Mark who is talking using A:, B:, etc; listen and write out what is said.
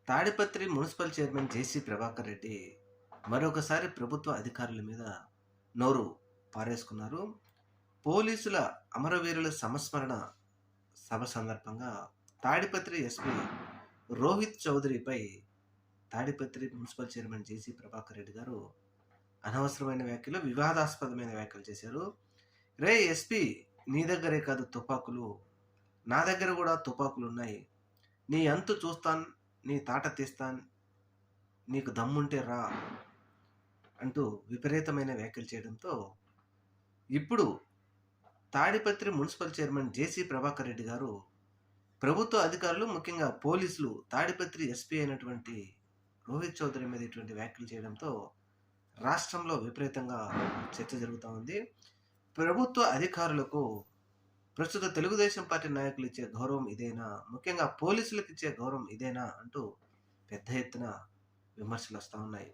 A: Tadipatri municipal chairman JC Prabhakar Reddy మరొకసారి ప్రభుత్వ అధికారుల మీద నోరు పారేసుకున్నారు. పోలీసుల అమరవీరుల సంస్మరణ సభ సందర్భంగా తాడిపత్రి ఎస్పీ రోహిత్ చౌదరిపై Tadipatri municipal chairman JC Prabhakar Reddy గారు అనవసరమైన వ్యాఖ్యలు, వివాదాస్పదమైన వ్యాఖ్యలు చేశారు. రే ఎస్పీ, నీ దగ్గరే కాదు తుపాకులు, నా దగ్గర కూడా తుపాకులున్నాయి. నీ అంతు చూస్తాన్, నీ తాట తీస్తాన్, నీకు దమ్ముంటే రా అంటూ విపరీతమైన వ్యాఖ్యలు చేయడంతో ఇప్పుడు Tadipatri municipal chairman JC Prabhakar Reddy గారు ప్రభుత్వ అధికారులు, ముఖ్యంగా పోలీసులు తాడిపత్రి ఎస్పీ అయినటువంటి రోహిత్ చౌదరి మీద ఇటువంటి వ్యాఖ్యలు చేయడంతో రాష్ట్రంలో విపరీతంగా చర్చ జరుగుతూ ఉంది. ప్రభుత్వ అధికారులకు ప్రస్తుత తెలుగుదేశం పార్టీ నాయకులు ఇచ్చే గౌరవం ఇదేనా, ముఖ్యంగా పోలీసులకు ఇచ్చే గౌరవం ఇదేనా అంటూ పెద్ద ఎత్తున విమర్శలు వస్తూ ఉన్నాయి.